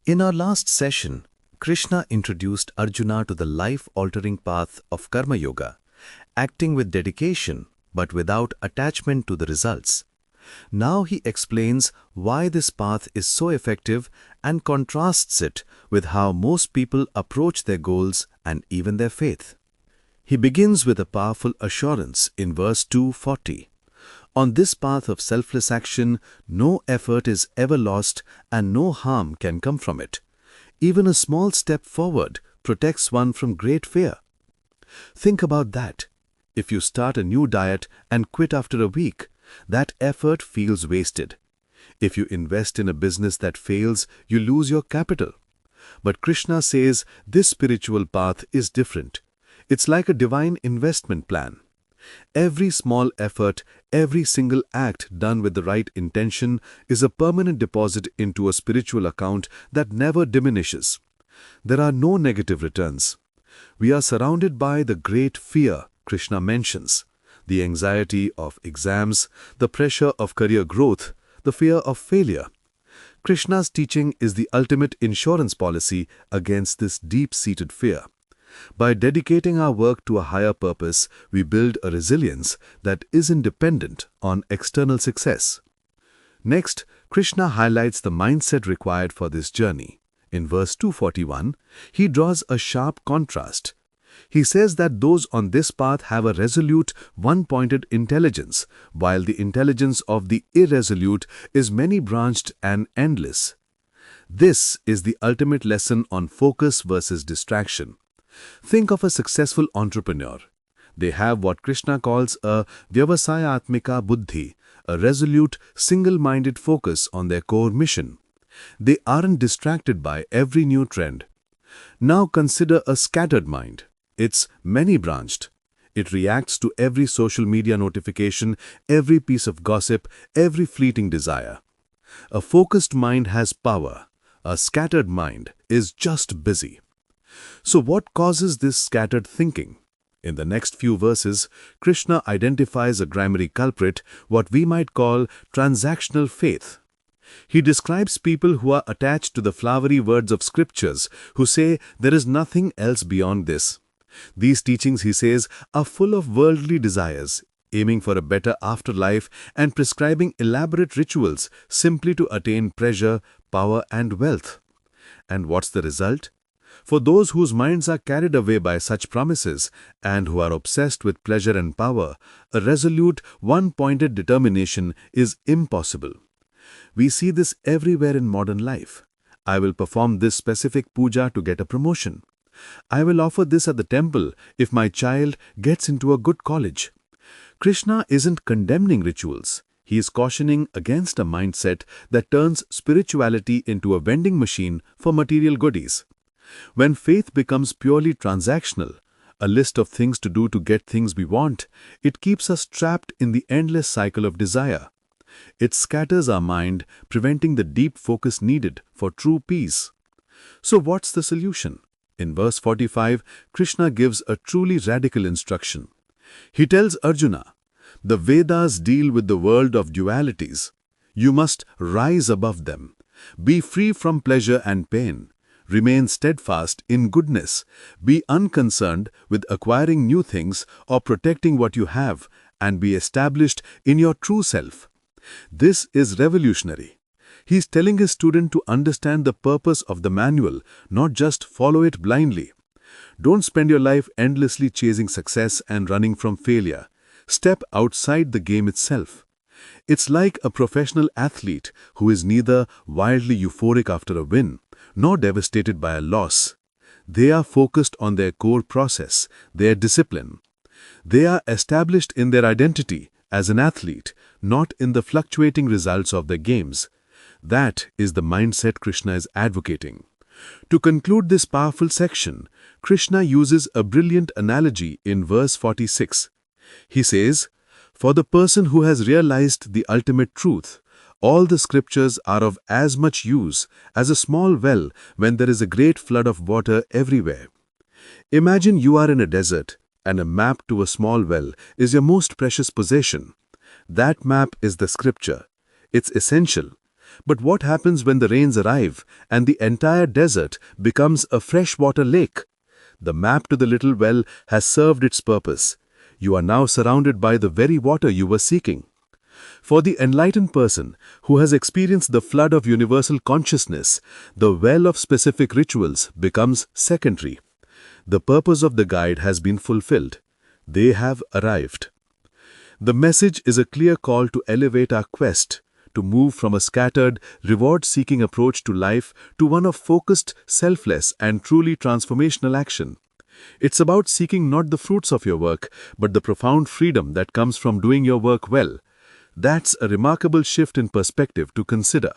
In our last session, Krishna introduced Arjuna to the life-altering path of Karma Yoga, acting with dedication but without attachment to the results. Now he explains why this path is so effective and contrasts it with how most people approach their goals and even their faith. He begins with a powerful assurance in verse 240. On this path of selfless action, no effort is ever lost and no harm can come from it. Even a small step forward protects one from great fear. Think about that. If you start a new diet and quit after a week, that effort feels wasted. If you invest in a business that fails, you lose your capital. But Krishna says this spiritual path is different. It's like a divine investment plan. Every small effort, every single act done with the right intention is a permanent deposit into a spiritual account that never diminishes. There are no negative returns. We are surrounded by the great fear Krishna mentions, the anxiety of exams, the pressure of career growth, the fear of failure. Krishna's teaching is the ultimate insurance policy against this deep-seated fear. By dedicating our work to a higher purpose, we build a resilience that isn't dependent on external success. Next, Krishna highlights the mindset required for this journey. In verse 241, he draws a sharp contrast. He says that those on this path have a resolute, one-pointed intelligence, while the intelligence of the irresolute is many-branched and endless. This is the ultimate lesson on focus versus distraction. Think of a successful entrepreneur. They have what Krishna calls a vyavasayatmika buddhi, a resolute, single-minded focus on their core mission. They aren't distracted by every new trend. Now consider a scattered mind. It's many-branched. It reacts to every social media notification, every piece of gossip, every fleeting desire. A focused mind has power. A scattered mind is just busy. So what causes this scattered thinking? In the next few verses, Krishna identifies a primary culprit, what we might call transactional faith. He describes people who are attached to the flowery words of scriptures, who say there is nothing else beyond this. These teachings, he says, are full of worldly desires, aiming for a better afterlife and prescribing elaborate rituals simply to attain pleasure, power and wealth. And what's the result? For those whose minds are carried away by such promises and who are obsessed with pleasure and power, a resolute, one-pointed determination is impossible. We see this everywhere in modern life. I will perform this specific puja to get a promotion. I will offer this at the temple if my child gets into a good college. Krishna isn't condemning rituals. He is cautioning against a mindset that turns spirituality into a vending machine for material goodies. When faith becomes purely transactional, a list of things to do to get things we want, it keeps us trapped in the endless cycle of desire. It scatters our mind, preventing the deep focus needed for true peace. So what's the solution? In verse 45, Krishna gives a truly radical instruction. He tells Arjuna, the Vedas deal with the world of dualities. You must rise above them. Be free from pleasure and pain. Remain steadfast in goodness. Be unconcerned with acquiring new things or protecting what you have, and be established in your true self. This is revolutionary. He is telling his student to understand the purpose of the manual, not just follow it blindly. Don't spend your life endlessly chasing success and running from failure. Step outside the game itself. It's like a professional athlete who is neither wildly euphoric after a win, nor devastated by a loss. They are focused on their core process, their discipline. They are established in their identity as an athlete, not in the fluctuating results of their games. That is the mindset Krishna is advocating. To conclude this powerful section, Krishna uses a brilliant analogy in verse 46. He says, for the person who has realized the ultimate truth, all the scriptures are of as much use as a small well when there is a great flood of water everywhere. Imagine you are in a desert and a map to a small well is your most precious possession. That map is the scripture. It's essential. But what happens when the rains arrive and the entire desert becomes a freshwater lake? The map to the little well has served its purpose. You are now surrounded by the very water you were seeking. For the enlightened person who has experienced the flood of universal consciousness, the well of specific rituals becomes secondary. The purpose of the guide has been fulfilled. They have arrived. The message is a clear call to elevate our quest, to move from a scattered, reward-seeking approach to life to one of focused, selfless, and truly transformational action. It's about seeking not the fruits of your work, but the profound freedom that comes from doing your work well. That's a remarkable shift in perspective to consider.